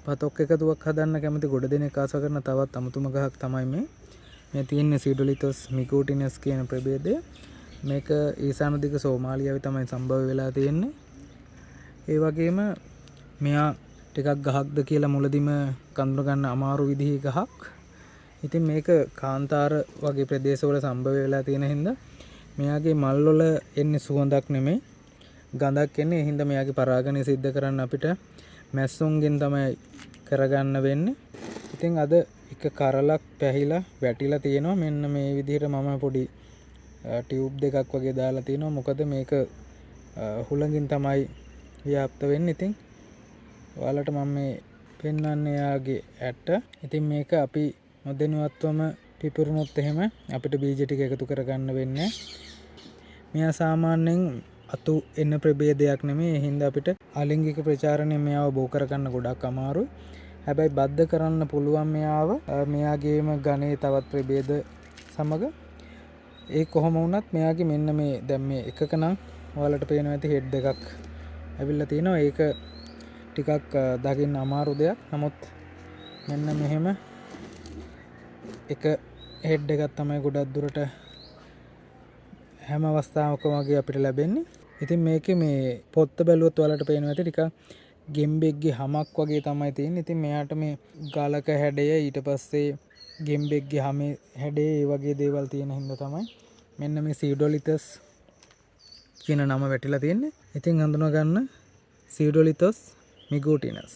පතොක් එකතුවක් හදන්න කැමති ගොඩ දෙනෙක් ආස කරන තවත් අමුතුම ගහක් තමයි මේ තියෙන්නේ සීඩොලිතොස් මිකෝටිනස් කියන ප්‍රභේදය. මේක ඊසාන දිග සෝමාලියාවේ තමයි සම්භව වෙලා තියෙන්නේ. ඒ වගේම මෙයා ටිකක් ගහක්ද කියලා මුලදිම කඳුන ගන්න අමාරු විදිහේ ගහක්. ඉතින් මේක කාන්තාර වගේ ප්‍රදේශවල සම්භව වෙලා තියෙන හින්දා මෙයාගේ මල් වල එන්නේ සුවඳක් නෙමෙයි ගඳක් එන්නේ. ඒ හින්දා මෙයාගේ පරාගණය සිද්ධ කරන්න අපිට මැස්සුන්ගෙන් තමයි කරගන්න වෙන්නේ. ඉතින් අද එක කරලක් පැහිලා වැටිලා තියෙනවා. මෙන්න මේ විදිහට මම පොඩි ටියුබ් දෙකක් වගේ දාලා තියෙනවා. මොකද මේක හුළඟින් තමයි ව්‍යාප්ත වෙන්නේ. ඉතින් ඔයාලට මම මේ පෙන්වන්නේ යාගේ ඇට. ඉතින් මේක අපි නොදැනුවත්වම පිපුරුනොත් එහෙම අපිට බීජ ටික එකතු කරගන්න වෙන්නේ. මෙයා සාමාන්‍යයෙන් අතු එන ප්‍රභේදයක් නෙමෙයි. ඒ හින්දා අපිට අලිංගික ප්‍රචාරණය මෙයාව බෝ කරගන්න ගොඩක් අමාරුයි. හැබැයි බද්ධ කරන්න පුළුවන් මෙයාව මෙයාගේම ගණයේ තවත් ප්‍රභේද සමග. ඒ කොහොම වුණත් මෙයාගේ මෙන්න මේ දැන් මේ එකක නම් ඔයාලට පේනවා ඇති හෙඩ් දෙකක් ඇවිල්ලා තිනවා. ඒක ටිකක් දකින්න අමාරු දෙයක්. නමුත් මෙන්න මෙහෙම එක හෙඩ් එකක් තමයි ගොඩක් දුරට හැම අවස්ථාවකම වගේ අපිට ලැබෙන්නේ. ඉතින් මේකේ මේ පොත්ත බැලුවොත් ඔයාලට පේනවා ඇති ටිකක් ගෙම්බෙක්ගේ හමක් වගේ තමයි තියෙන්නේ. ඉතින් මෙයාට මේ ගලක හැඩය ඊට පස්සේ ගෙම්බෙක්ගේ හැමේ හැඩේ ඒ වගේ දේවල් තියෙන හින්දා තමයි මෙන්න මේ සීඩොලිතස් කියන නම වැටිලා තියෙන්නේ. ඉතින් හඳුනා ගන්න සීඩොලිතොස් මිගෝටිනස්.